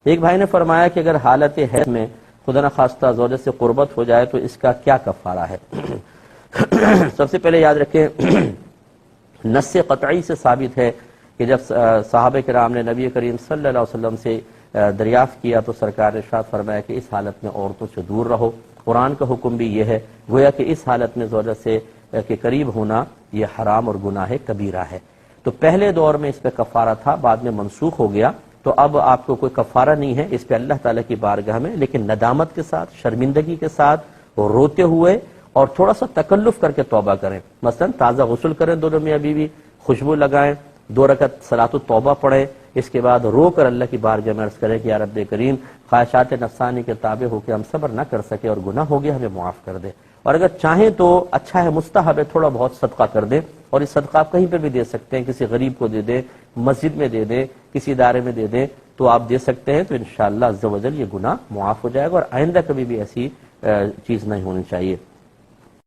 ایک بھائی نے فرمایا کہ اگر حالت حیض میں خدا نخواستہ زوجہ سے قربت ہو جائے تو اس کا کیا کفارہ ہے؟ سب سے پہلے یاد رکھیں نص قطعی سے ثابت ہے کہ جب صحابہ کرام نے نبی کریم صلی اللہ علیہ وسلم سے دریافت کیا تو سرکار نے ارشاد فرمایا کہ اس حالت میں عورتوں سے دور رہو۔ قرآن کا حکم بھی یہ ہے، گویا کہ اس حالت میں زوجہ سے کے قریب ہونا یہ حرام اور گناہ کبیرہ ہے۔ تو پہلے دور میں اس پہ کفارہ تھا، بعد میں منسوخ ہو گیا، تو اب آپ کو کوئی کفارہ نہیں ہے اس پہ اللہ تعالیٰ کی بارگاہ میں، لیکن ندامت کے ساتھ، شرمندگی کے ساتھ، روتے ہوئے اور تھوڑا سا تکلف کر کے توبہ کریں۔ مثلا تازہ غسل کریں دونوں میاں بیوی، خوشبو لگائیں، 2 رکعت صلاۃ التوبہ پڑھیں، اس کے بعد رو کر اللہ کی بارگاہ میں عرض کریں کہ یا رب کریم خواہشات نفسانی کے تابع ہو کے ہم صبر نہ کر سکے اور گناہ ہو گیا، ہمیں معاف کر دے۔ اور اگر چاہیں تو اچھا ہے، مستحب ہے، تھوڑا بہت صدقہ کر دیں، اور اس صدقہ آپ کہیں پہ بھی دے سکتے ہیں، کسی غریب کو دے دیں، مسجد میں دے دیں، کسی ادارے میں دے دیں، تو آپ دے سکتے ہیں، تو انشاءاللہ عز و جل یہ گناہ معاف ہو جائے گا اور آئندہ کبھی بھی ایسی چیز نہیں ہونی چاہیے۔